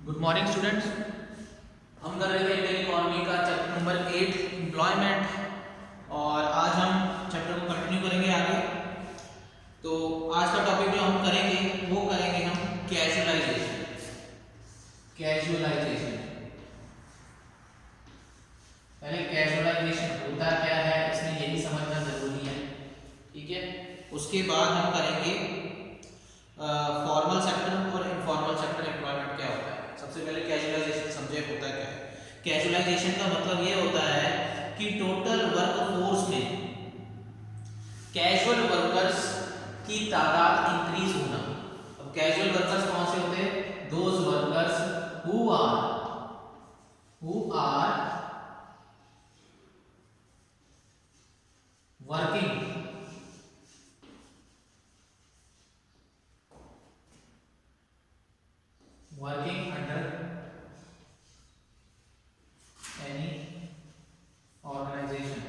Good morning students. हम कर रहे थे इंडियन इकोनॉमी का चैप्टर नंबर 8 एम्प्लॉयमेंट और आज हम चैप्टर को कंटिन्यू करेंगे आगे। तो आज का टॉपिक जो हम करेंगे वो करेंगे हम कैजुअलाइजेशन। कैजुअलाइजेशन पहले कैजुअलाइजेशन होता क्या है इसमें यही समझना जरूरी है, ठीक है। उसके बाद हम करेंगे फॉर्मल सेक्टर और इनफॉर्मल सेक्टर एम्प्लॉयमेंट क्या होता है। सबसे पहले कैजुअलाइजेशन समझे होता क्या है। कैजुअलाइजेशन का मतलब ये होता है कि टोटल वर्क फोर्स में कैजुअल वर्कर्स की तादाद इंक्रीज होना। अब कैजुअल वर्कर्स कौन से होते हैं? Those workers who are working under any organisation,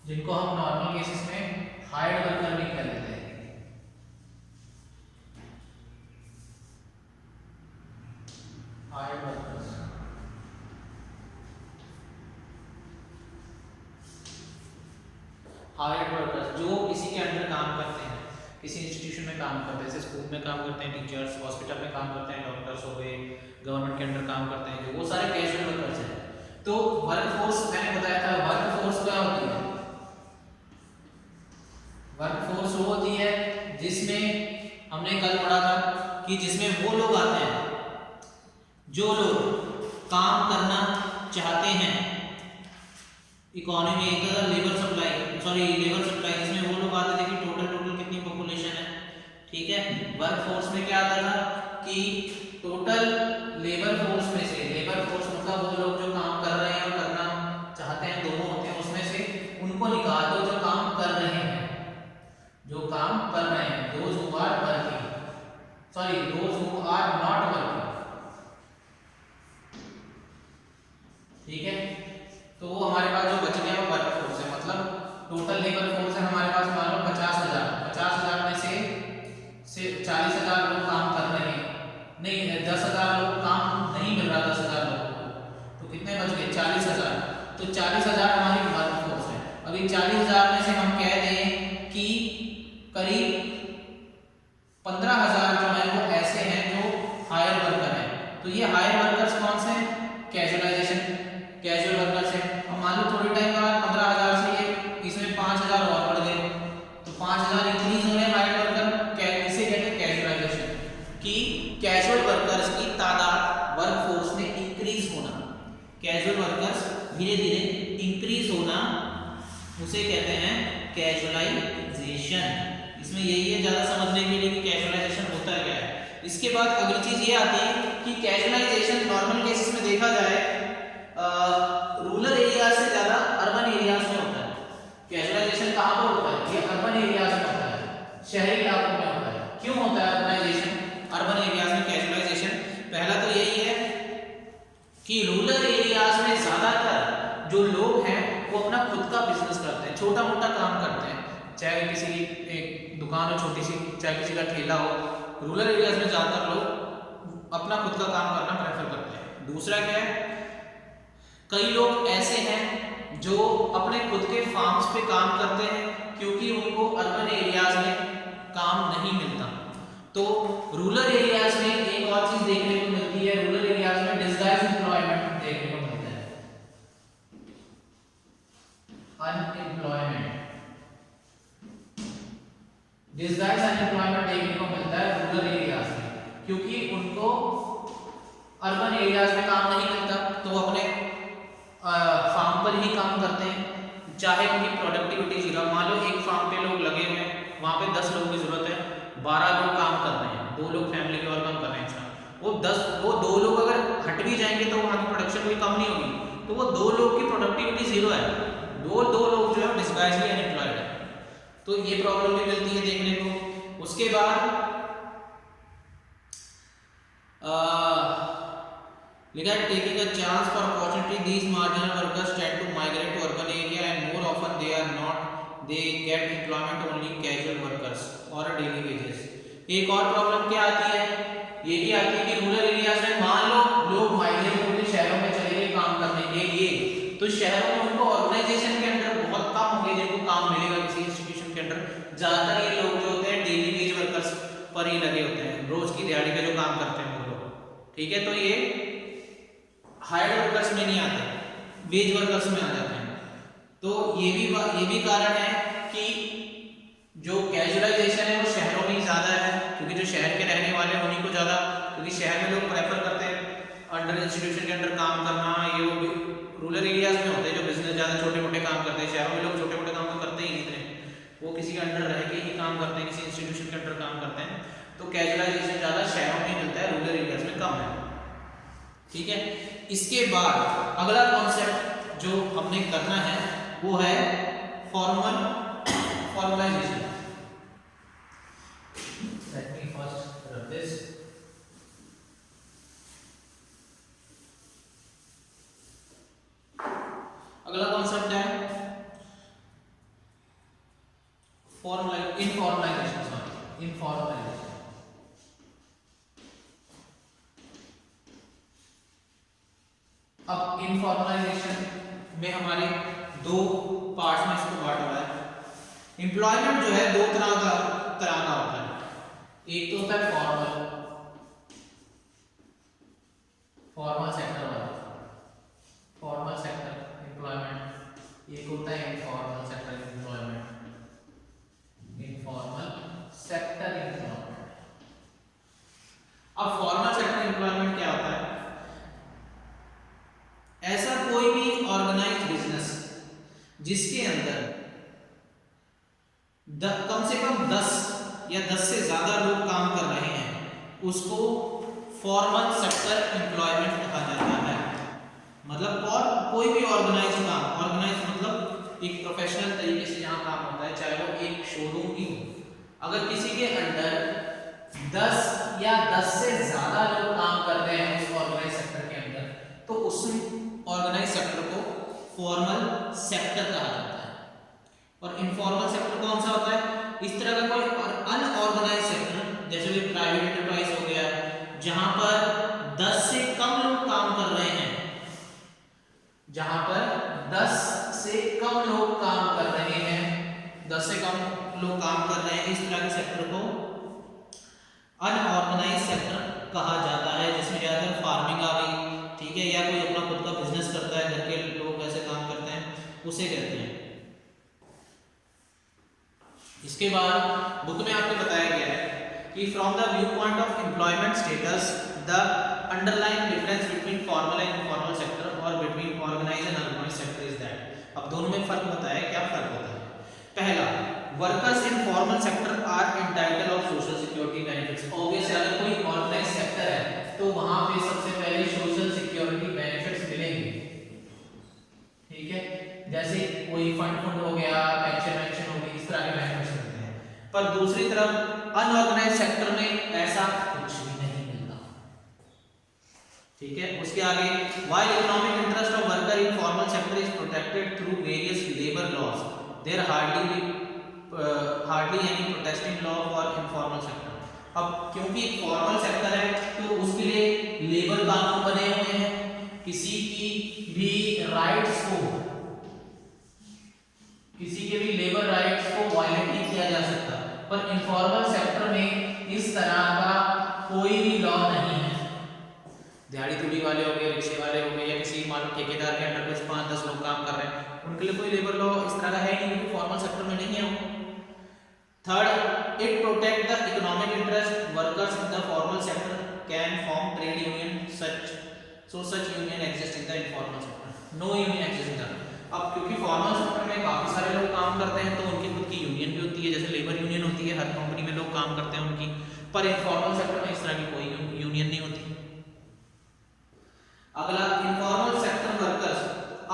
जिनको हम नॉर्मल केसेस में हायर्ड वर्कर भी कह लेते हैं। हायर्ड वर्कर्स जो किसी के अंडर काम करते हैं, किसी इंस्टीट्यूशन में काम करते हैं, जैसे स्कूल में काम करते हैं टीचर्स, हॉस्पिटल में काम करते हैं डॉक्टर्स हो गए, गवर्नमेंट के अंडर काम करते हैं जो, वो सारे कैजुअल वर्कर्स हैं। तो वर्कफोर्स मैंने बताया था, वर्कफोर्स क्या होती है? वर्कफोर्स वो होती है जिसमें हमने कल पढ़ा था कि जिसमें वो लोग आते हैं जो लोग काम करना चाहते हैं। इकोनॉमी में एक लेबर सप्लाई जिसमें वो लोग आते थे कि टोटल कितनी पॉपुलेशन है, ठीक है। वर्कफोर्स में क्या आता था कि टोटल लेबर फोर्स में से, लेबर फोर्स मतलब वो लोग जो काम कर रहे हैं और करना चाहते हैं, दोनों होते हैं, उसमें से उनको निकाल दो जो काम कर रहे हैं, those who are not working, ठीक है। तो वो हमारे पास जो बच गया वो वर्क फोर्स है, मतलब टोटल लेबर फोर्स है हमारे पास मान लो 50,000 में से 40,000 लोग काम कर रहे हैं, नहीं 10,000 लोग काम नहीं मिल रहा 10,000 लोगों को, तो कितने बच गए? 40,000। तो 40,000 हमारी वर्क फोर्स है। अब इन 40,000 में से हम कह दें कि करीब 15,000 जो है वो ऐसे हैं जो हायर वर्कर हैं। तो ये हायर वर्कर्स कौन से हैं? कैजुअल वर्कर्स है। अब मान लो थोड़े टाइम बाद 15,000 से ये इसमें 5,000 और बढ़ गए, तो 5,000 इंक्रीज हो रहे हैं हायर वर्कर। इसे कहते हैं कैजुअलाइजेशन, कि कैजुअल वर्कर्स की तादाद वर्कफोर्स में इंक्रीज होना, कैजुअल वर्कर्स धीरे धीरे इंक्रीज होना, उसे कहते हैं कैजुअलाइजेशन। इसमें यही है ज्यादा समझने के लिए कि कैजुअलाइजेशन होता क्या है। इसके बाद अगली चीज ये आती है कि कैजुअलाइजेशन नॉर्मल केसेस में देखा जाए रूरल एरिया से ज्यादा अर्बन एरियाज में होता है। कैजुअलाइजेशन कहां पर होता है? ये अर्बन एरियाज में होता है, शहरी इलाकों में होता है। क्यों होता है अर्बनाइजेशन अर्बन एरियाज में कैजुअलाइजेशन? पहला तो यही है कि रूरल एरियाज में ज्यादातर जो लोग हैं वो अपना खुद का बिजनेस करते हैं, छोटा मोटा काम करते हैं, चाहे किसी एक दुकान हो छोटी सी, चाहे किसी का ठेला हो। रूरल एरियाज में ज्यादातर लोग अपना खुद का काम करना प्रेफर करते हैं। दूसरा क्या है, कई लोग ऐसे हैं जो अपने खुद के फार्म्स पे काम करते हैं क्योंकि उनको अर्बन एरियाज में काम नहीं मिलता। तो रूरल एरियाज में एक और चीज देखने को मिलती है, रूरल एरियाज में डिस्गाइज एम्प्लॉयमेंट देखने को मिलता है, अनएम्प्लॉयमेंट, डिस्गाइज अनएम्प्लॉयमेंट देखने को मिलता है रूरल एरियाज में, क्योंकि उनको अर्बन एरियाज में काम नहीं मिलता तो वो अपने फार्म पर ही काम करते हैं, चाहे उनकी प्रोडक्टिविटी जीरो। मान लो एक फार्म पे लोग लगे हुए हैं, वहां पे 10 लोगों की जरूरत है, 12 लोग काम कर रहे हैं, 2 लोग फैमिली के और काम कर रहे हैं, वो 2 लोग अगर हट भी जाएंगे तो वहां की प्रोडक्शन कोई कम नहीं होगी, तो वो 2 लोग की प्रोडक्टिविटी जीरो है, दो लोग जो है डिस्गाइजली अनएम्प्लॉयड है। तो ये प्रॉब्लम भी मिलती है देखने को। उसके बाद taking a chance for opportunity, these marginal workers tend to migrate to urban area and more often they get employment only casual workers. और डेली वेजेस। एक और प्रॉब्लम क्या आती है, ये भी आती है कि रूरल एरियाज में मान लो लोग माइग्रेट होकर शहरों में चले गए काम करने के लिए, तो शहरों में उनको ऑर्गेनाइजेशन के अंदर बहुत कम होंगे जिनको काम मिलेगा किसी इंस्टीट्यूशन के अंदर। ज्यादातर ये लोग जो होते हैं डेली वेज वर्कर्स पर ही लगे होते हैं, रोज की दिहाड़ी पे जो काम करते हैं वो लोग, ठीक है। तो ये हायर्ड वर्कर्स में नहीं आते, वेज वर्कर्स में आ जाते हैं। तो ये भी कारण है कि जो कैजुअलाइजेशन है वो शहरों में ही ज्यादा है, क्योंकि जो शहर के रहने वाले हैं उन्हीं को ज्यादा, क्योंकि शहर में लोग प्रेफर करते हैं अंडर इंस्टीट्यूशन के अंडर काम करना। ये वो रूरल एरियाज में होते हैं जो बिजनेस ज्यादा छोटे मोटे काम करते हैं, शहरों में लोग छोटे मोटे काम तो करते ही नहीं थे, वो किसी के अंडर रह के ही काम करते हैं, किसी इंस्टीट्यूशन के अंडर काम करते हैं। तो कैजुअलाइजेशन ज्यादा शहरों में मिलता है, रूरल एरियाज में कम है, ठीक है। इसके बाद अगला कॉन्सेप्ट जो हमने करना है वो है formalisation. Let me first rub this. अगला कॉन्सेप्ट है इनफॉर्मलाइजेशन। अब इनफॉर्मलाइजेशन में हमारे दो पार्ट्स में इसको बांटा हुआ है। एम्प्लॉयमेंट जो है दो तरह का होता है, एक तो होता है फॉर्मल सेक्टर वाला, फॉर्मल सेक्टर एम्प्लॉयमेंट, एक होता है informal sector employment, informal sector employment. अब फॉर्मल सेक्टर एम्प्लॉयमेंट क्या होता है, ऐसा कोई भी ऑर्गेनाइज्ड बिजनेस जिसके अंदर कम से कम 10 या 10 से ज्यादा लोग काम कर रहे हैं उसको फॉर्मल सेक्टर एम्प्लॉयमेंट कहा जाता है। मतलब और कोई भी ऑर्गेनाइज काम, ऑर्गेनाइज मतलब एक प्रोफेशनल तरीके से जहां काम होता है, चाहे वो एक शोरूम ही हो, अगर किसी के अंडर 10 या 10 से ज्यादा लोग काम कर रहे हैं उस ऑर्गेनाइज सेक्टर के अंदर, तो उस ऑर्गेनाइज सेक्टर को फॉर्मल सेक्टर कहा जाता है। और इनफॉर्मल सेक्टर कौन सा होता है, इस तरह का कोई अनऑर्गेनाइज सेक्टर, जैसे कि प्राइवेट एंटरप्राइज हो गया, जहां पर 10 से कम लोग काम कर रहे हैं, जहां पर 10 से कम लोग काम कर रहे हैं, 10 से कम लोग काम कर रहे हैं, इस तरह के सेक्टर को अनऑर्गेनाइज सेक्टर कहा जाता है, जिसमें ज्यादातर फार्मिंग आ गई, ठीक है, या कोई अपना खुद का बिजनेस करता है, घर के लोग ऐसे काम करते हैं, उसे कहते हैं। इसके बाद बुक में आपको बताया गया है कि from the view point of employment status the underline difference between formal and informal sector और between organised and unorganised sector is that. अब दोनों में फर्क बताया, क्या फर्क होता है। पहला, workers in formal sector are entitled of social security benefits. Obviously अगर कोई ऑर्गेनाइज्ड सेक्टर है तो वहां पे सबसे पहले सोशल सिक्योरिटी बेनिफिट्स मिलेंगे, ठीक है, जैसे कोई फंड हो गया, पेंशन हो गई, इस तरह के बेनिफिट्स मिलते हैं। पर दूसरी तरफ अनऑर्गेनाइज्ड सेक्टर में ऐसा कुछ भी नहीं मिलता, ठीक है। उसके आगे, while economic interest of worker in formal sector is protected through various labour laws, there hardly any protesting law for informal sector. अब क्योंकि एक फॉर्मल सेक्टर है तो उसके लिए लेबर कानून बने हुए हैं, किसी की भी राइट्स को, किसी के भी लेबर राइट्स को वायलेट नहीं किया जा सकता। पर इनफॉर्मल सेक्टर में इस तरह का कोई भी लॉ नहीं है। दिहाड़ी तुड़ी वाले हो गए, रिक्शे वाले हो गए, या किसी मान लो ठेकेदार के अंडर कुछ 5-10 लोग काम कर रहे हैं, उनके लिए कोई लेबर लॉ इस तरह का है नहीं, क्योंकि फॉर्मल सेक्टर में नहीं है वो। Third, it protect the economic interest workers in the formal sector can form trade union such union exist in the informal sector, no union exist in the. अब क्योंकि फॉर्मल सेक्टर में काफी सारे लोग काम करते हैं तो उनकी खुद की यूनियन भी होती है, जैसे लेबर यूनियन होती है, हर कंपनी में लोग काम करते हैं उनकी। पर इनफॉर्मल सेक्टर में इस तरह की कोई यूनियन नहीं होती। अगला, informal sector workers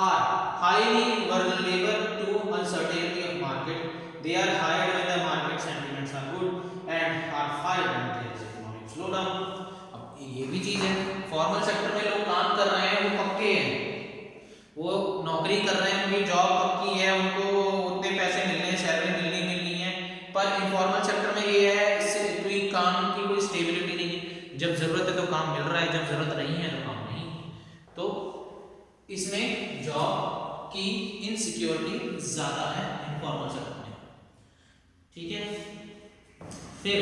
are highly vulnerable to uncertainty of market, they are hired when the market sentiments are good and are fired when there is economic slowdown. अब ये भी चीज है, फॉर्मल सेक्टर में लोग काम कर रहे हैं, वो पक्के हैं, वो नौकरी कर रहे हैं, उनकी जॉब पक्की है, उनको उतने पैसे मिल रहे हैं, सैलरी मिलनी है। पर इनफॉर्मल सेक्टर में ये काम की कोई स्टेबिलिटी नहीं, जब जरूरत है तो काम मिल रहा है, जब जरूरत नहीं है तो काम नहीं। तो इसमें जॉब की इनसिक्योरिटी ज्यादा है इनफॉर्मल सेक्टर में, ठीक है। फिर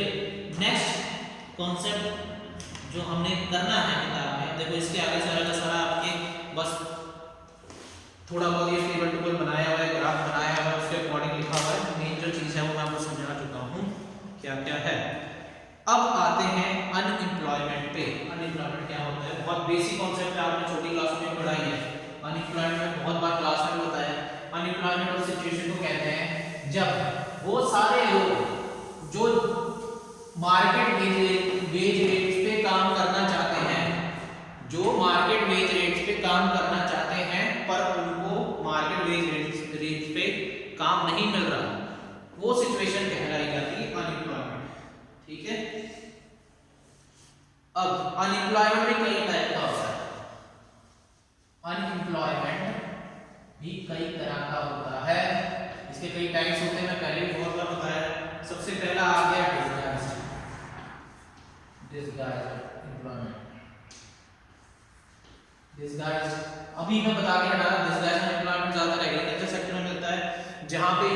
नेक्स्ट कॉन्सेप्ट जो हमने करना है किताब में, देखो इसके आगे सारा का सारा आपके बस थोड़ा बहुत ये टेबल टूबल बनाया हुआ है, ग्राफ बनाया हुआ है, उसके अकॉर्डिंग लिखा हुआ है। मेन जो चीज़ है वो मैं आपको समझा चुका हूँ क्या क्या है। अब आते हैं अनएम्प्लॉयमेंट पे। अनएम्प्लॉयमेंट क्या होता है, बहुत बेसिक कॉन्सेप्ट है, आपने छोटी क्लास में पढ़ाई है। अनएम्प्लॉयमेंट बहुत बार क्लास में बताया है। अनएम्प्लॉयमेंट उस सिचुएशन को कहते हैं जब वो सारे लोग जो मार्केट वेज रेट्स पे काम करना चाहते हैं, जो मार्केट वेज रेट्स पे काम करना चाहते हैं पर उनको मार्केट वेज रेट्स पे काम नहीं मिल रहा, वो सिचुएशन कहलाई जाती है अनएम्प्लॉयमेंट, ठीक है। अब अनएम्प्लॉयमेंट भी कई टाइप का होता है, अनएम्प्लॉयमेंट भी कई तरह का होता है, इसके कई टाइप्स होते हैं, मैं पहले भी बहुत बार बताया। सबसे पहला आ गया डिसगाइज एम्प्लॉयमेंट। डिसगाइज अभी मैं बता के हटा, डिसगाइज एम्प्लॉयमेंट ज्यादा एग्रीकल्चर सेक्टर में मिलता है, जहां पे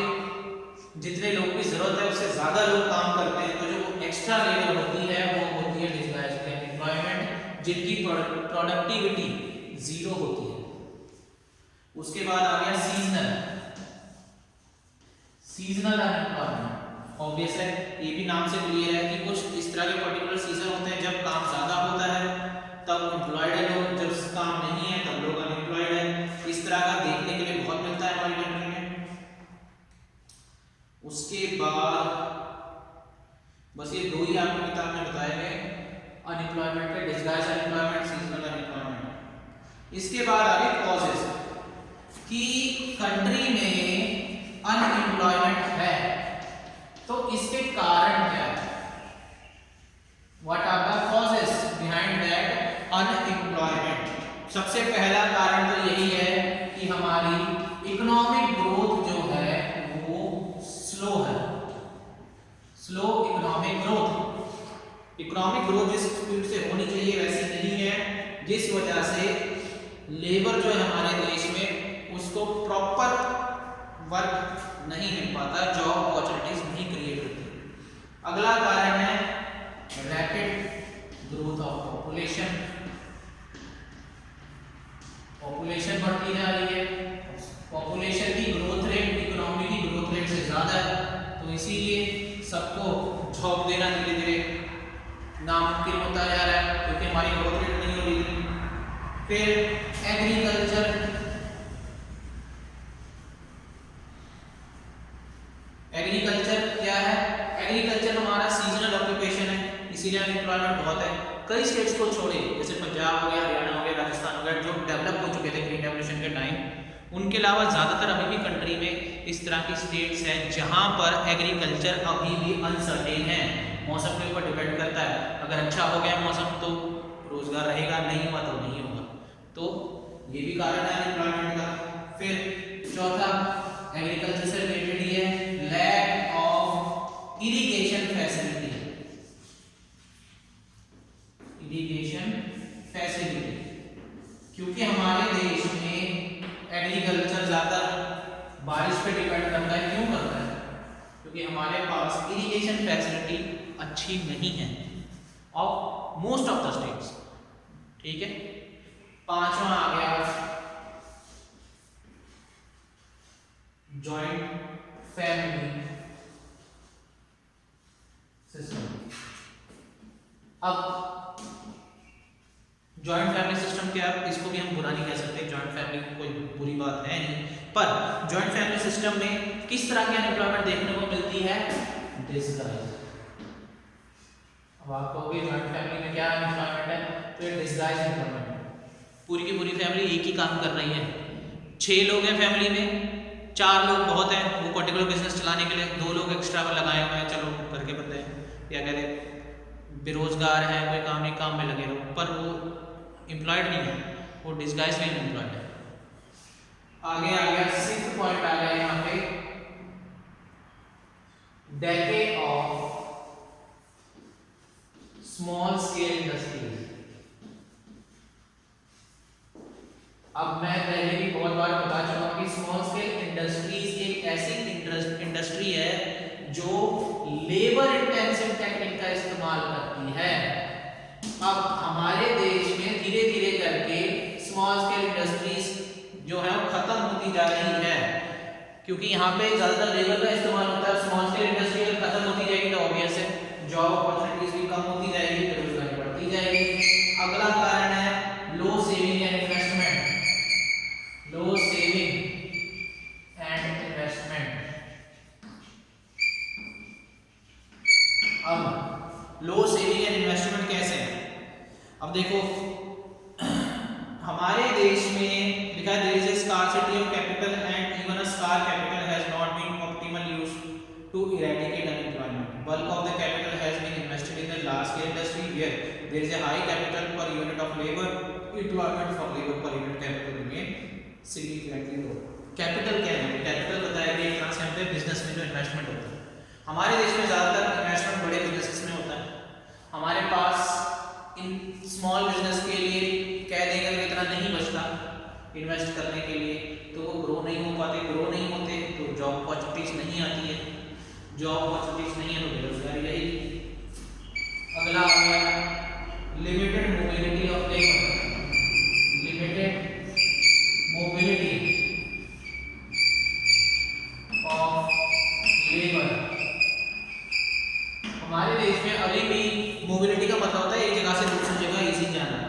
जितने लोगों की जरूरत है उससे ज्यादा लोग काम करते हैं, तो जो एक्स्ट्रा लेबर होती है वो होती है डिसगाइज एम्प्लॉयमेंट, जिनकी प्रोडक्टिविटी जीरो होती है। उसके बाद आ गया सीजनल अनएम्प्लॉयमेंट। ऑब्वियस है, ये भी नाम से क्लियर है कि कुछ इस तरह के पर्टिकुलर सीजन होते हैं जब काम ज्यादा होता है तब एम्प्लॉयड है लोग, जब काम नहीं है तब लोग अनएम्प्लॉयड है। इस तरह का देखने के लिए बहुत मिलता है हमारी कंट्री में। उसके बाद बस ये दो ही आपको किताब में बताए गए, अनएम्प्लॉयमेंट पे डिसगाइज अनएम्प्लॉयमेंट, सीजनल अनएम्प्लॉयमेंट। इसके बाद आगे कॉजेस कि कंट्री में अनएम्प्लॉयमेंट है तो इसके कारण क्या है, what are the causes behind that unemployment. सबसे पहला कारण तो यही है कि हमारी इकोनॉमिक ग्रोथ जो है वो स्लो है, slow economic growth. Economic growth जिस स्पीड से होनी चाहिए वैसी नहीं है, जिस वजह से लेबर जो है हमारे देश में उसको प्रॉपर वर्क नहीं मिल पाता, जॉब अपॉर्चुनिटीज नहीं क्रिएट होती। अगला कारण है rapid growth of population. Population बढ़ती जा रही है, पॉपुलेशन की ग्रोथ रेट इकोनॉमी की ग्रोथ रेट से ज्यादा है, तो इसीलिए सबको जॉब देना धीरे धीरे नामुमकिन होता जा रहा है क्योंकि हमारी ग्रोथ रेट नहीं हो रही। फिर एग्रीकल्चर, एग्रीकल्चर क्या है, एग्रीकल्चर हमारा सीजनल ऑक्यूपेशन है, इसीलिए अनएम्प्लॉयमेंट बहुत है। कई स्टेट्स को छोड़े जैसे पंजाब हो गया, हरियाणा हो गया, राजस्थान हो गया, जो डेवलप हो चुके थे ग्रीन रेवोल्यूशन के टाइम, उनके अलावा ज़्यादातर अभी भी कंट्री में इस तरह की स्टेट्स हैं जहाँ पर एग्रीकल्चर अभी भी अनसर्टेन है, मौसम के ऊपर डिपेंड करता है। अगर अच्छा हो गया मौसम तो रोजगार रहेगा, नहीं हुआ तो नहीं होगा, तो ये भी कारण है अनएम्प्लॉयमेंट का। फिर चौथा एग्रीकल्चर से रिलेटेड ही है, lack of irrigation facility. Irrigation facility, क्योंकि हमारे देश में एग्रीकल्चर ज्यादा बारिश पे डिपेंड करता है। क्यों करता है? क्योंकि हमारे पास इरिगेशन फैसिलिटी अच्छी नहीं है of most of the states, ठीक है। पांचवा आ गया जॉइंट फैमिली सिस्टम। अब जॉइंट फैमिली सिस्टम क्या है, इसको भी हम बुरा नहीं कह सकते, जॉइंट फैमिली कोई बुरी बात है नहीं, पर जॉइंट फैमिली सिस्टम में किस तरह की अनएम्प्लॉयमेंट देखने को मिलती है, डिसगाइज। अब आप कहोगे जॉइंट फैमिली में क्या अनएम्प्लॉयमेंट है, तो ये डिसगाइज एम्प्लॉयमेंट है। पूरी की पूरी फैमिली एक ही काम कर रही है, 6 लोग हैं फैमिली में, 4 लोग बहुत हैं वो पर्टिकुलर बिजनेस चलाने के लिए, 2 लोग एक्स्ट्रा लगाए हुए हैं, चलो घर के बंदे क्या कहते हैं बेरोजगार हैं, कोई काम नहीं, काम में लगे रहो, पर वो एम्प्लॉयड नहीं है, वो डिसगाइज में एम्प्लॉयड है। आगे आ गया 6th पॉइंट आ गया यहाँ पे, decade of small scale industries. अब मैं पहले भी बहुत बार बता चुका हूं कि स्मॉल स्केल इंडस्ट्रीज एक ऐसी इंडस्ट्री है जो लेबर इंटेंसिव टेक्निक का इस्तेमाल करती है। अब हमारे देश में धीरे धीरे करके स्मॉल स्केल इंडस्ट्रीज जो है वो खत्म होती जा रही है, क्योंकि यहाँ पे ज्यादातर लेबर का इस्तेमाल होता है। स्मॉल स्केल इंडस्ट्री अगर खत्म होती जाएगी तो ऑब्वियस है जॉब अपॉर्चुनिटीज भी कम होती जाएगी, बेरोजगारी बढ़ती जाएगी। अगला कारण है low saving and investment. Low saving and investment. अब लो सेविंग एंड इन्वेस्टमेंट कैसे है? अब देखो हमारे देश में लिखा है there is a scarcity of capital and even a scarce capital has not been optimal used to eradicate unemployment. Bulk of the capital has been invested in the large scale industry where there is a high capital per unit of labour, employment for labour per unit capital remain significantly low. Capital क्या है? Capital बताया गया एक तरह से हम पे business में जो इन्वेस्टमेंट होता है। हमारे देश में ज्यादातर इन्वेस्टमेंट बड़े बिजनेसेस में होता है। हमारे पास इन स्मॉल बिजनेस के लिए कह देंगे अगर इतना नहीं बचता इन्वेस्ट करने के लिए तो वो ग्रो नहीं हो पाते, ग्रो नहीं होते तो जॉब अपॉर्चुनिटीज नहीं आती है, जॉब अपॉर्चुनिटीज नहीं है तो बेरोजगारी रहेगी। अगला आ गया limited mobility of labour. Limited mobility of labour. हमारे देश में अभी भी मोबिलिटी का मतलब होता है एक जगह से दूसरी जगह इजी जाना।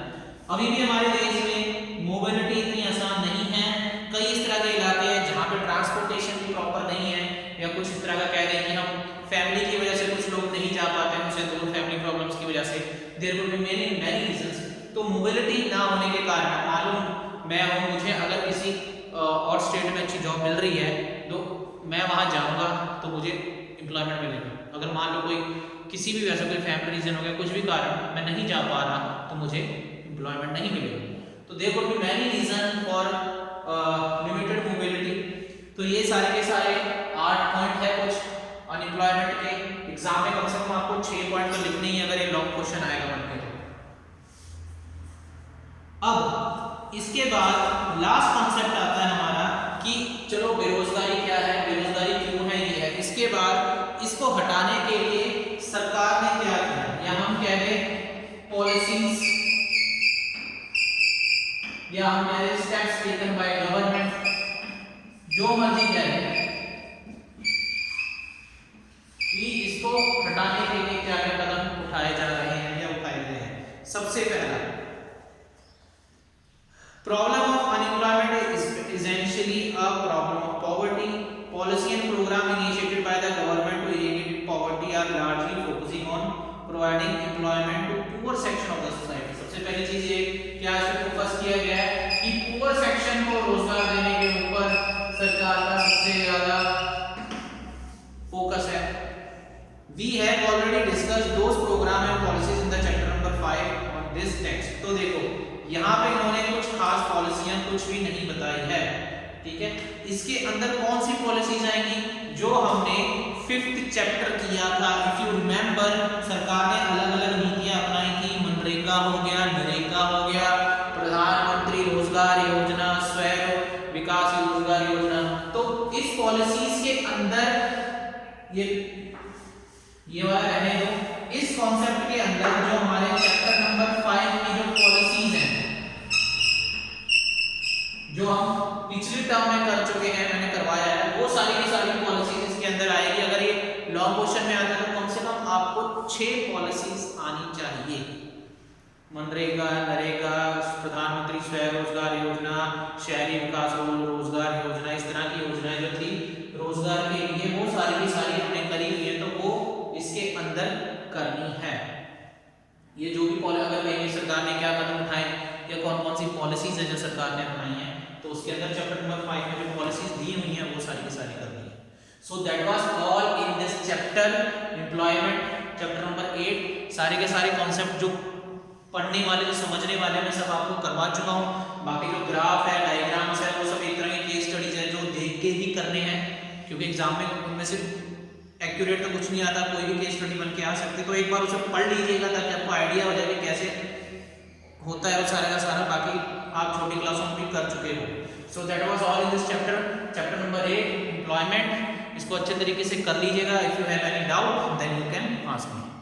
अभी भी हमारे देश में मोबिलिटी इतनी आसान नहीं है। कई इस तरह के इलाके हैं जहाँ पे ट्रांसपोर्टेशन भी प्रॉपर नहीं है, या कुछ इस तरह का कह दें कि हम फैमिली की वजह से कुछ लोग नहीं जा पाते हैं, उनसे दूर फैमिली प्रॉब्लम्स की वजह से। There will be many reasons. तो मोबिलिटी ना होने के कारण मालूम मैं हूँ, मुझे अगर किसी और स्टेट में अच्छी जॉब मिल रही है तो मैं वहाँ जाऊँगा तो मुझे एम्प्लॉयमेंट मिलेगा। अगर मान लो कोई किसी भी वजह से कोई फैमिली रीजन हो गया, कुछ भी कारण मैं नहीं जा पा रहा तो मुझे एम्प्लॉयमेंट नहीं मिलेगा। तो there could be many reason for limited mobility. तो ये सारे के सारे 8 पॉइंट है कुछ अनएम्प्लॉयमेंट के। एग्जाम में कम से कम आपको 6 पॉइंट तो लिखने ही अगर ये लॉन्ग क्वेश्चन आएगा बन के। अब इसके बाद लास्ट कॉन्सेप्ट आता है हमारा कि चलो बेरोजगारी क्या है, बेरोजगारी क्यों है, ये है। इसके बाद इसको हटाने के लिए सरकार ने क्या किया, या हम कह दें पॉलिसीज, या हम कह दें स्टेप्स टेकन बाय गवर्नमेंट, जो मर्जी कह दें, कि इसको हटाने के लिए क्या क्या कदम उठाए जा रहे हैं या उठाए गए हैं। सबसे पहला problem of unemployment is essentially a problem of poverty. Policy and program initiated by the government to eradicate poverty are largely focusing on providing employment to poor section of the society। सबसे पहली चीज ये क्या इसमें focus किया गया है कि पुअर सेक्शन को रोजगार देने के ऊपर सरकार का सबसे ज्यादा फोकस है। We have already discussed those program and policies in the chapter number 5 on this text। तो देखो यहाँ पे इन्होंने कुछ खास पॉलिसियां कुछ भी नहीं बताई है, ठीक है। इसके अंदर कौन सी पॉलिसीज आएंगी जो हमने 5th चैप्टर किया था। इफ यू रिमेंबर सरकार ने अलग अलग नीतियां अपनाई थी, मनरेगा हो गया, नरेगा हो गया, प्रधानमंत्री रोजगार योजना, स्वयं विकास रोजगार योजना। तो इस पॉलिसीज के अंदर ये वाला रहने दो। इस कॉन्सेप्ट के अंदर जो हमारे चैप्टर नंबर 5 की जो पॉलिसीज हैं, जो हम पिछले टर्म में कर चुके हैं, मैंने करवाया है, वो सारी की सारी पॉलिसीज इसके अंदर आएगी। अगर ये लॉन्ग क्वेश्चन में आता है तो कम से कम आपको 6 पॉलिसीज आनी चाहिए। मनरेगा, नरेगा, प्रधानमंत्री स्वयं रोजगार योजना, शहरी विकास रोजगार योजना, इस तरह की योजनाएं जो थी रोजगार के लिए, वो सारी की सारी हमने करी हुई है, तो वो इसके अंदर करनी है। ये जो भी अगर कहीं सरकार ने क्या कदम उठाए या कौन कौन सी पॉलिसीज है जो सरकार ने अपनाई है, तो उसके अंदर चैप्टर नंबर 5 में जो पॉलिसीज दी हुई हैं वो सारी की सारी कर दी है। सो that was all in this chapter employment, chapter number 8। सारे के सारे कॉन्सेप्ट जो पढ़ने वाले, जो समझने वाले, मैं सब आपको करवा चुका हूँ। बाकी जो ग्राफ है, डायग्राम्स है, वो सब एक तरह की केस स्टडीज है जो देख के ही करने हैं, क्योंकि एग्जाम में उनमें से एक्यूरेट तो कुछ नहीं आता, कोई भी केस स्टडी बन के आ सकते, तो एक बार उसे पढ़ लीजिएगा ताकि आपको आइडिया हो जाए कि कैसे होता है वो सारा का सारा, बाकी आप छोटी क्लासों में भी कर चुके हो। So that was all in this chapter number 8 employment. इसको अच्छे तरीके से कर लीजिएगा। If you have any doubt then you can ask me.